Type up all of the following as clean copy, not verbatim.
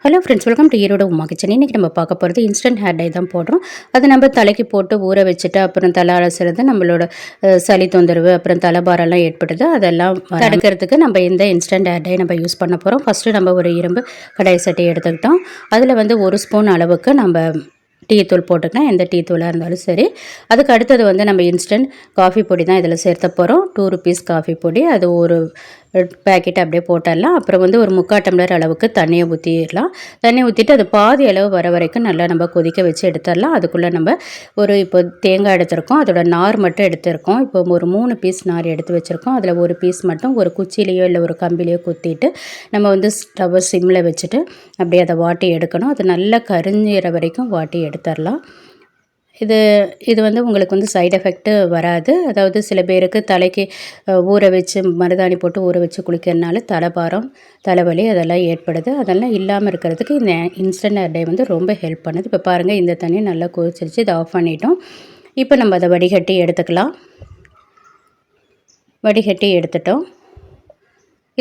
Hello friends, welcome to Erode Uma kitchen. இன்றைக்கி நம்ம பார்க்க போகிறது இன்ஸ்டன்ட் ஹேர் டை தான் போடுறோம். அது நம்ம தலைக்கு போட்டு ஊற வச்சுட்டு அப்புறம் தலை அலசுறது நம்மளோட சளி தொந்தரவு அப்புறம் தலைபாரெல்லாம் ஏற்படுது. அதெல்லாம் தடுக்கிறதுக்கு நம்ம இந்த இன்ஸ்டன்ட் ஹேர் டை நம்ம யூஸ் பண்ண போகிறோம். ஃபஸ்ட்டு நம்ம ஒரு இரும்பு கடாய் சட்டி எடுத்துக்கிட்டோம். அதில் வந்து 1 ஸ்பூன் அளவுக்கு நம்ம டீ தூள் போட்டுக்கலாம். எந்த டீ தூளாக இருந்தாலும் சரி. அதுக்கு அடுத்தது வந்து நம்ம இன்ஸ்டன்ட் காஃபி பொடி தான் இதில் சேர்த்த போகிறோம். 2 rupees காஃபி பொடி, அது ஒரு பேக்கெட் அப்படியே போட்டுடலாம். அப்புறம் வந்து ஒரு 3/4 டம்ளர் அளவுக்கு தண்ணியை ஊற்றிடலாம். தண்ணி ஊற்றிட்டு அது பாதி அளவு வர வரைக்கும் நல்லா நம்ம கொதிக்க வச்சு எடுத்துடலாம். அதுக்குள்ளே நம்ம இப்போ தேங்காய் எடுத்திருக்கோம், அதோட நார் மட்டும் எடுத்திருக்கோம். இப்போ ஒரு 3 பீஸ் நார் எடுத்து வச்சுருக்கோம். அதில் ஒரு பீஸ் மட்டும் ஒரு குச்சிலேயோ இல்லை ஒரு கம்பிலையோ குத்திட்டு நம்ம வந்து ஸ்டவ் சிம்மில் வச்சுட்டு அப்படியே அதை வாட்டி எடுக்கணும். அது நல்லா கரிஞ்சிற வரைக்கும் வாட்டி எடுத்துடலாம். இது வந்து உங்களுக்கு வந்து சைடு எஃபெக்ட்டு வராது. அதாவது சில பேருக்கு தலைக்கு ஊற வச்சு மருதாணி போட்டு ஊற வச்சு குளிக்கிறதுனால தலைபாரம், தலைவலி அதெல்லாம் ஏற்படுது. அதெல்லாம் இல்லாமல் இருக்கிறதுக்கு இந்த இன்ஸ்டன்ட் ஹேர் டை வந்து ரொம்ப ஹெல்ப் பண்ணுது. இப்போ பாருங்கள், இந்த தண்ணி நல்லா கொதிச்சிருச்சு. இதை ஆஃப் பண்ணிட்டோம். இப்போ நம்ம அதை வடிகட்டி எடுத்துக்கலாம். வடிகட்டி எடுத்துட்டோம்.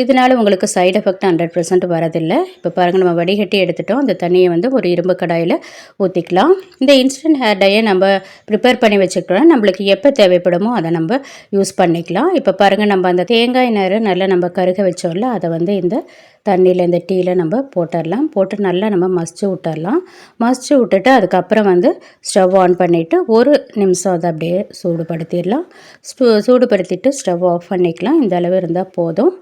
இதனால் உங்களுக்கு சைடு எஃபெக்ட் 100% வரதில்லை. இப்போ பாருங்கள், நம்ம வடிகட்டி எடுத்துட்டோம். அந்த தண்ணியை வந்து ஒரு இரும்பு கடாயில் ஊற்றிக்கலாம். இந்த இன்ஸ்டன்ட் ஹேர் டையை நம்ம ப்ரிப்பேர் பண்ணி வச்சுக்கிட்டோம்னா நம்மளுக்கு எப்போ தேவைப்படுமோ அதை நம்ம யூஸ் பண்ணிக்கலாம். இப்போ பாருங்கள், நம்ம அந்த தேங்காய் நாரை நல்லா நம்ம கருக வச்சோம்ல, அதை வந்து இந்த தண்ணியில் இந்த டீயில் நம்ம போட்டுடலாம். போட்டு நல்லா நம்ம மசிச்சு விட்டுடலாம். மசிச்சு விட்டுட்டு அதுக்கப்புறம் வந்து ஸ்டவ் ஆன் பண்ணிவிட்டு 1 நிமிஷம் அதை அப்படியே சூடுபடுத்திடலாம். சூடுபடுத்திட்டு ஸ்டவ் ஆஃப் பண்ணிக்கலாம். இந்த அளவு இருந்தால் போதும்.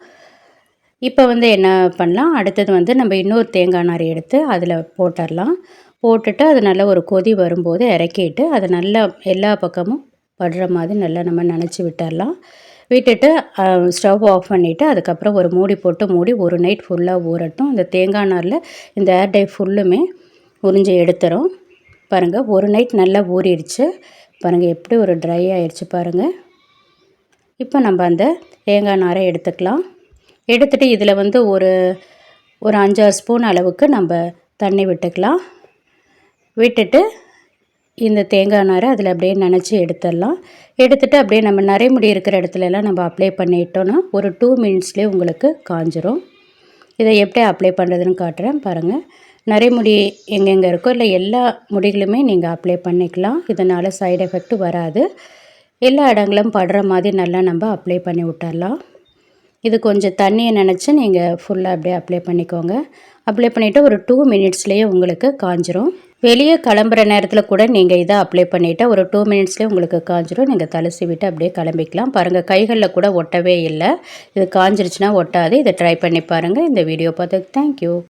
இப்போ வந்து என்ன பண்ணலாம், அடுத்தது வந்து நம்ம இன்னொரு தேங்காய் நாரை எடுத்து அதில் போட்டுடலாம். போட்டுட்டு அது நல்லா ஒரு கொதி வரும்போது இறக்கிட்டு அதை நல்லா எல்லா பக்கமும் படுற மாதிரி நல்லா நம்ம நனைச்சி விட்டுடலாம். விட்டுட்டு ஸ்டவ் ஆஃப் பண்ணிவிட்டு அதுக்கப்புறம் ஒரு மூடி போட்டு மூடி ஒரு நைட் ஃபுல்லாக ஊறட்டும். அந்த தேங்காய் நாரில் இந்த ஹேர் டை ஃபுல்லுமே உறிஞ்சி எடுத்துரும். பாருங்கள், ஒரு நைட் நல்லா ஊறிடுச்சு. பாருங்கள் எப்படி ஒரு ட்ரை ஆகிடுச்சு பாருங்கள். இப்போ நம்ம அந்த தேங்காய் நாரை எடுத்துக்கலாம். எடுத்துகிட்டு இதில் வந்து ஒரு 5-6 ஸ்பூன் அளவுக்கு நம்ம தண்ணி விட்டுக்கலாம். விட்டுட்டு இந்த தேங்காய் நாரை அதில் அப்படியே நனைச்சி எடுத்துடலாம். எடுத்துகிட்டு அப்படியே நம்ம நரைமுடி இருக்கிற இடத்துலலாம் நம்ம அப்ளை பண்ணிட்டோன்னா ஒரு 2 மினிட்ஸ்லேயே உங்களுக்கு காஞ்சிரும். இதை எப்படி அப்ளை பண்ணுறதுன்னு காட்டுறேன் பாருங்கள். நரைமுடி எங்கெங்கே இருக்கோ இல்லை எல்லா முடிகளுமே நீங்கள் அப்ளை பண்ணிக்கலாம். இதனால் சைடு எஃபெக்ட் வராது. எல்லா இடங்களும் படுற மாதிரி நல்லா நம்ம அப்ளை பண்ணி விட்டுடலாம். இது கொஞ்சம் தண்ணியை நினச்சி நீங்கள் ஃபுல்லாக அப்படியே அப்ளை பண்ணிக்கோங்க. அப்ளை பண்ணிவிட்டு ஒரு 2 மினிட்ஸ்லேயே உங்களுக்கு காஞ்சிரும். வெளியே கிளம்புற நேரத்தில் கூட நீங்கள் இதை அப்ளை பண்ணிவிட்டு ஒரு 2 மினிட்ஸ்லேயே உங்களுக்கு காஞ்சிரும். நீங்கள் தலை சீவிட்டு அப்படியே கிளம்பிக்கலாம். பாருங்கள், கைகளில் கூட ஒட்டவே இல்லை. இது காஞ்சிருச்சுன்னா ஒட்டாது. இதை ட்ரை பண்ணி பாருங்கள். இந்த வீடியோ பார்த்து தேங்க்யூ.